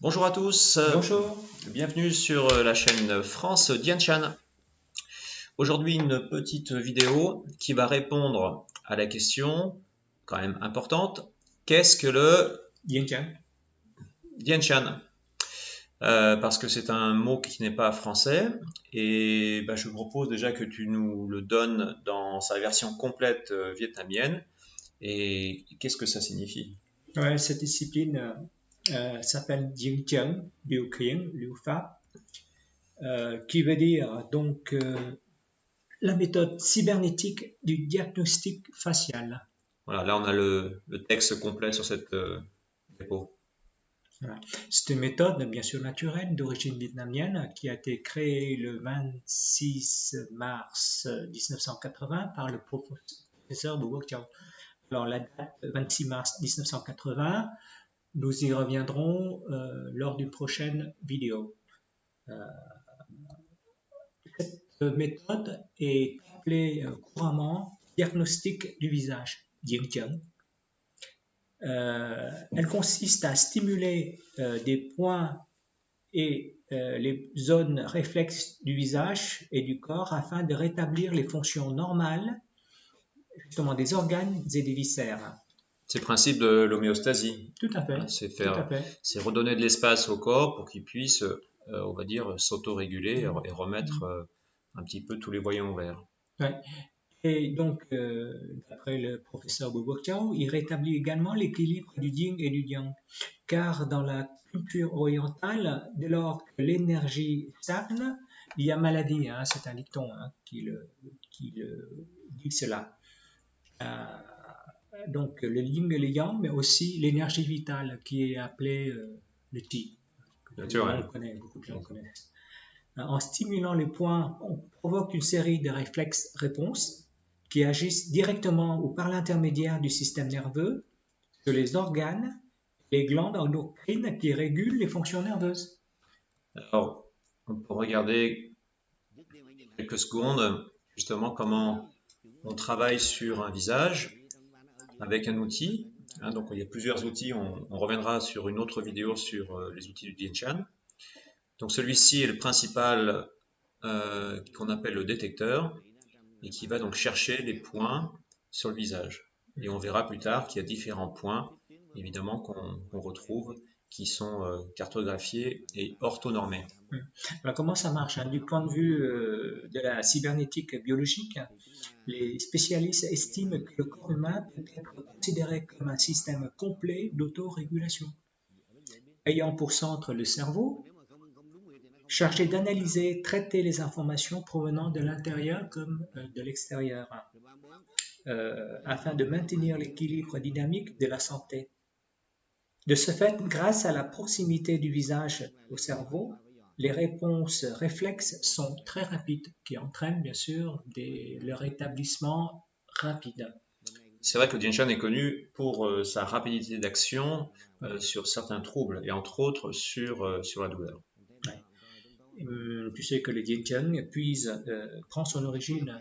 Bonjour à tous, Bonjour. bienvenue sur la chaîne France Dianchan. Aujourd'hui, une petite vidéo qui va répondre à la question, quand même importante, qu'est-ce que le Dianchan. Dianchan? Parce que c'est un mot qui n'est pas français et je vous propose déjà que tu nous le donnes dans sa version complète vietnamienne. Et qu'est-ce que ça signifie? Ouais, cette discipline s'appelle Dien Chân, Liu Khiển, Liu Pháp, qui veut dire donc la méthode cybernétique du diagnostic facial. Voilà, là on a le texte complet sur cette dépôt. Voilà. C'est une méthode bien sûr naturelle d'origine vietnamienne qui a été créée le 26 mars 1980 par le professeur Bouc Chau. Alors la date 26 mars 1980, nous y reviendrons lors d'une prochaine vidéo. Cette méthode est appelée couramment diagnostic du visage, Dien Chân. Elle consiste à stimuler des points et les zones réflexes du visage et du corps afin de rétablir les fonctions normales justement des organes et des viscères. C'est le principe de l'homéostasie. Tout à fait, Hein, c'est tout à fait. redonner de l'espace au corps pour qu'il puisse, on va dire, s'auto-réguler et remettre un petit peu tous les voyants ouverts. Ouais. Et donc, d'après le professeur Bouc Chau, il rétablit également l'équilibre du yin et du yang. Car dans la culture orientale, dès lors que l'énergie stagne, il y a maladie. Hein, c'est un dicton qui dit cela. Donc, le yin et le yang, mais aussi l'énergie vitale qui est appelée le qi. Naturel. Beaucoup de gens connaissent. En stimulant les points, on provoque une série de réflexes-réponses qui agissent directement ou par l'intermédiaire du système nerveux sur les organes, les glandes endocrines qui régulent les fonctions nerveuses. Alors, on peut regarder quelques secondes justement comment on travaille sur un visage avec un outil. Hein, donc, il y a plusieurs outils. On reviendra sur une autre vidéo sur les outils du Dianchan. Donc, celui-ci est le principal qu'on appelle le détecteur et qui va donc chercher les points sur le visage. Et on verra plus tard qu'il y a différents points, évidemment, qu'on retrouve, qui sont cartographiés et orthonormés. Alors comment ça marche, hein? Du point de vue de la cybernétique biologique, les spécialistes estiment que le corps humain peut être considéré comme un système complet d'autorégulation, ayant pour centre le cerveau, chargé d'analyser, traiter les informations provenant de l'intérieur comme de l'extérieur, afin de maintenir l'équilibre dynamique de la santé. De ce fait, grâce à la proximité du visage au cerveau, les réponses réflexes sont très rapides, qui entraînent bien sûr le rétablissement rapide. C'est vrai que le Dianchan est connu pour sa rapidité d'action sur certains troubles et entre autres sur la douleur. Ouais. Tu sais que le Dianchan prend son origine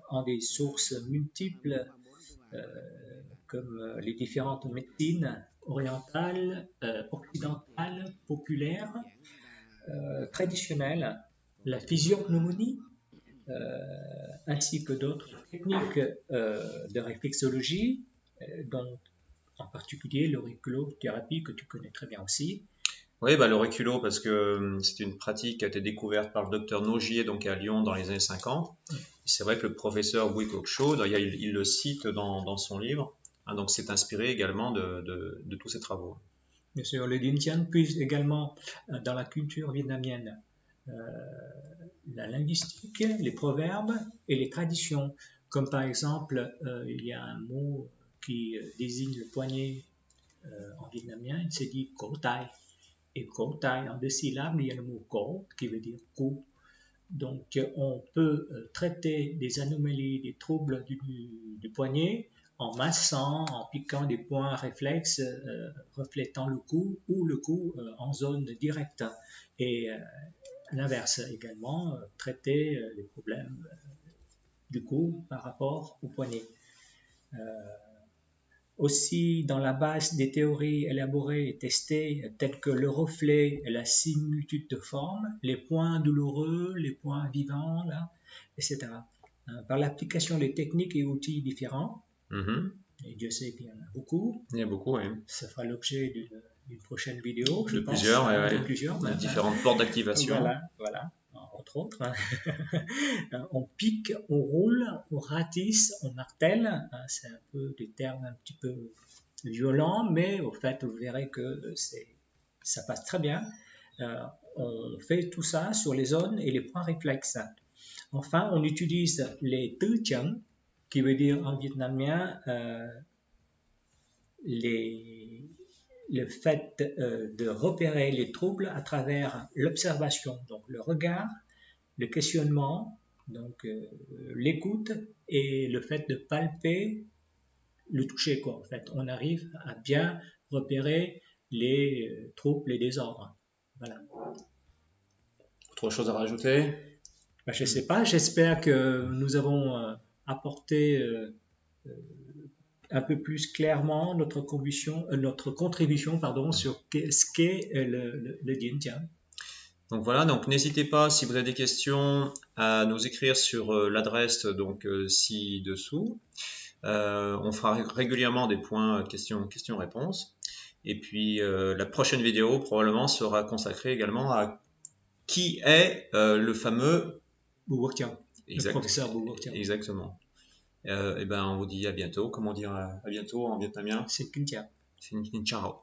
en des sources multiples comme les différentes médecines orientales, occidentales, populaires, traditionnelles, la physiognomonie, ainsi que d'autres techniques de réflexologie, dont en particulier l'auriculothérapie que tu connais très bien aussi. Oui, l'auriculo, parce que c'est une pratique qui a été découverte par le docteur Nogier donc à Lyon dans les années 50. Et c'est vrai que le professeur Bouc Chau, il le cite dans son livre, hein, donc c'est inspiré également de tous ses travaux. Bien sûr, le Dianchan puise également dans la culture vietnamienne la linguistique, les proverbes et les traditions. Comme par exemple, il y a un mot qui désigne le poignet en vietnamien, il se dit cổ tay. Et cổ tay, en deux syllabes, il y a le mot cổ qui veut dire cou. Donc, on peut traiter des anomalies, des troubles du poignet en massant, en piquant des points réflexes reflétant le cou ou le cou en zone directe. Et à l'inverse également, traiter les problèmes du cou par rapport au poignet. aussi dans la base des théories élaborées et testées, telles que le reflet et la similitude de forme, les points douloureux, les points vivants, là, etc. Par l'application des techniques et outils différents, et Dieu sait qu'il y en a beaucoup. Il y a beaucoup, oui. Ça fera l'objet d'une prochaine vidéo, je pense. Plusieurs, de plusieurs, de différentes portes d'activation. Voilà, entre autres. On pique, on roule, on ratisse, on martèle. C'est un peu des termes un petit peu violents, mais au fait, vous verrez que ça passe très bien. On fait tout ça sur les zones et les points réflexes. Enfin, on utilise les tư chẩn, qui veut dire en vietnamien le fait de repérer les troubles à travers l'observation, donc le regard, le questionnement, donc l'écoute et le fait de palper, le toucher, quoi. En fait, on arrive à bien repérer les troubles, les désordres. Voilà. Autre chose à rajouter? Je ne sais pas, j'espère que nous avons apporté un peu plus clairement notre contribution sur ce qu'est le Dien Tian. Donc voilà, donc n'hésitez pas si vous avez des questions à nous écrire sur l'adresse donc ci-dessous. On fera régulièrement des points questions-réponses. Et puis la prochaine vidéo probablement sera consacrée également à qui est le fameux Boubourtian, le professeur Boubourtian. Exactement. Et ben on vous dit à bientôt. Comment dire à bientôt en vietnamien? C'est Kinh Chào. C'est Ciao.